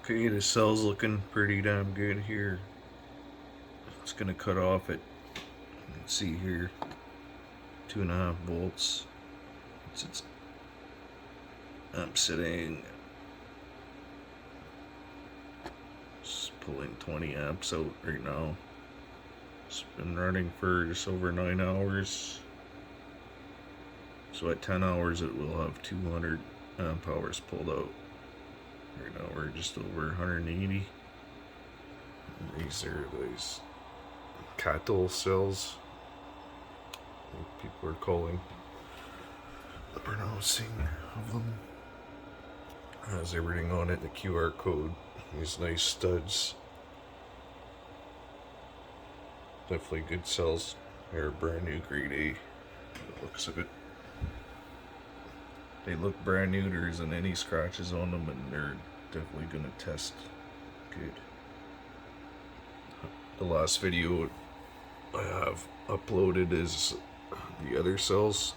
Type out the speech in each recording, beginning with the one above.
Okay, the cell's looking pretty damn good here. It's gonna cut off at, let's see here, 2.5 volts. I'm sitting, just pulling 20 amps out right now. It's been running for just over 9 hours. So at 10 hours it will have 200 amp hours pulled out. Right now we're just over 180. And these are those CATL cells, what people are calling the pronouncing of them. Has everything on it, the QR code, these nice studs. Definitely good cells. They're brand new grade A, the looks of it. They look brand new, there isn't any scratches on them, and they're definitely gonna test good. The last video I have uploaded is the other cells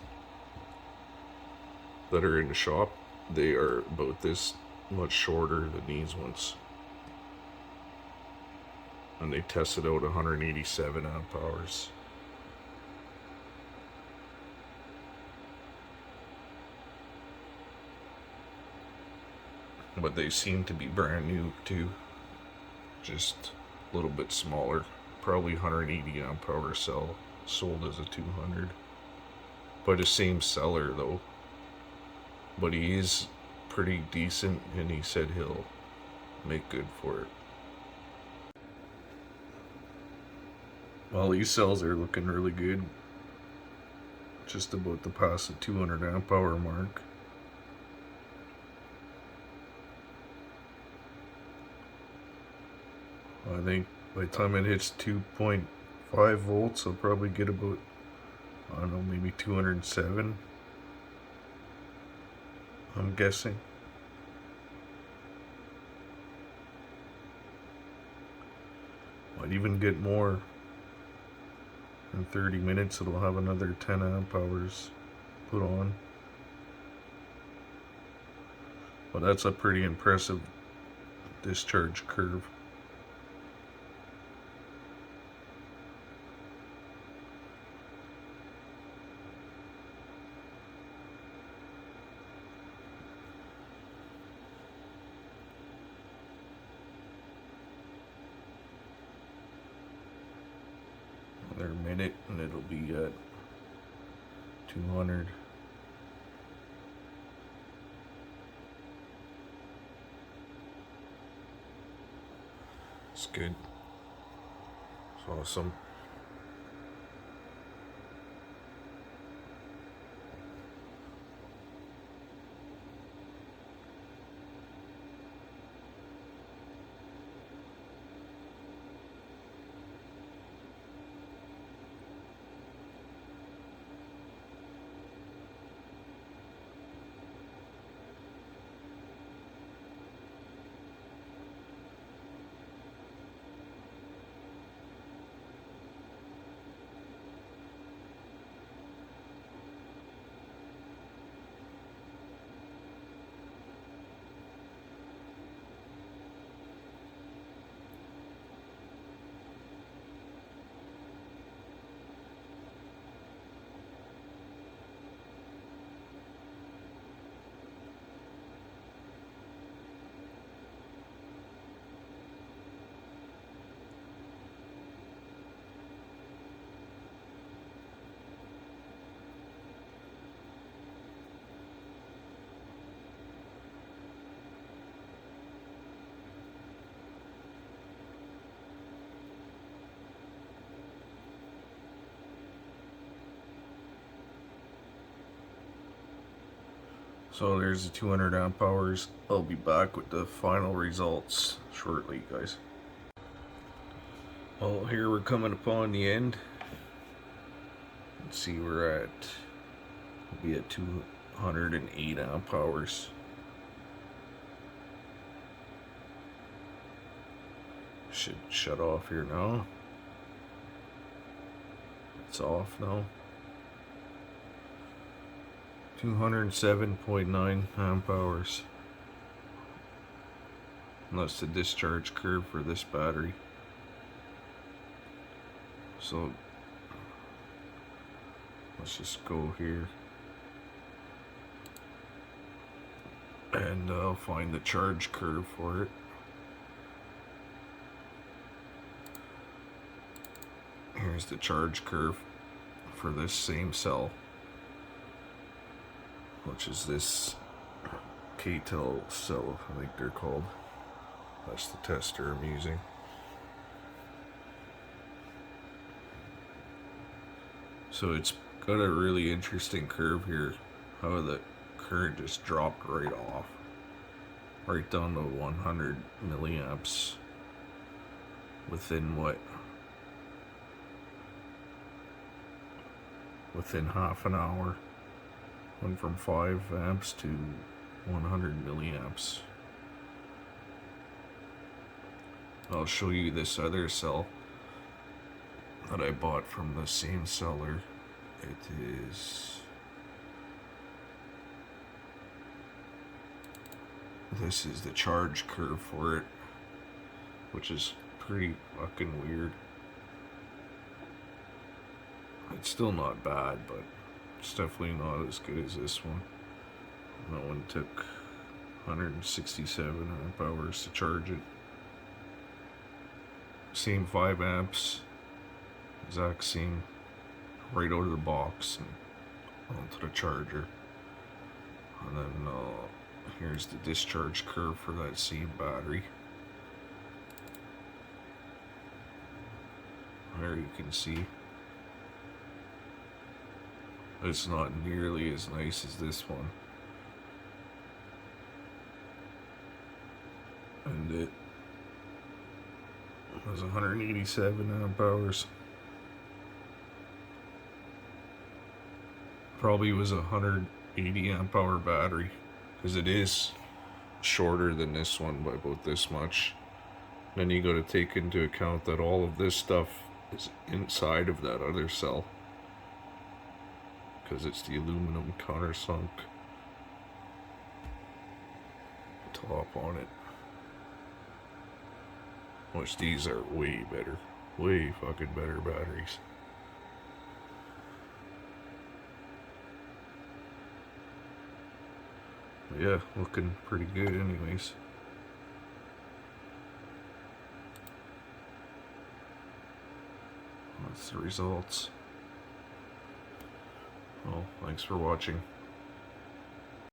that are in the shop. They are about this much shorter than these ones. And they tested out 187 amp hours. But they seem to be brand new too. Just a little bit smaller. Probably 180 amp hour cell, sold as a 200. By the same seller though. But he is pretty decent, and he said he'll make good for it. Well, these cells are looking really good. Just about to pass the 200 amp hour mark. I think by the time it hits 2.5 volts, I'll probably get about, I don't know, maybe 207. I'm guessing. Might even get more. In 30 minutes it'll have another 10 amp hours put on. But that's a pretty impressive discharge curve. Another minute and it'll be at 200. It's good. It's awesome. So there's the 200 amp hours. I'll be back with the final results shortly, guys. Well, here we're coming upon the end. Let's see, we're at, we'll be at 208 amp hours. Should shut off here now. It's off now. 207.9 amp hours. And that's the discharge curve for this battery. So let's just go here and I'll find the charge curve for it. Here's the charge curve for this same cell, which is this CATL cell, I think they're called. That's the tester I'm using. So it's got a really interesting curve here, how the current just dropped right off, right down to 100 milliamps within what? Within half an hour. Went from 5 amps to 100 milliamps. I'll show you this other cell that I bought from the same seller. It is... This is the charge curve for it, which is pretty fucking weird. It's still not bad, but it's definitely not as good as this one. That one took 167 amp hours to charge it. Same 5 amps, exact same, right out of the box and onto the charger. And then here's the discharge curve for that same battery. There you can see it's not nearly as nice as this one. And it was 187 amp hours. Probably was a 180 amp hour battery, because it is shorter than this one by about this much. Then you got to take into account that all of this stuff is inside of that other cell, because it's the aluminum countersunk top on it. Which these are way better. Way fucking better batteries. But yeah, looking pretty good anyways. That's the results. Well, thanks for watching.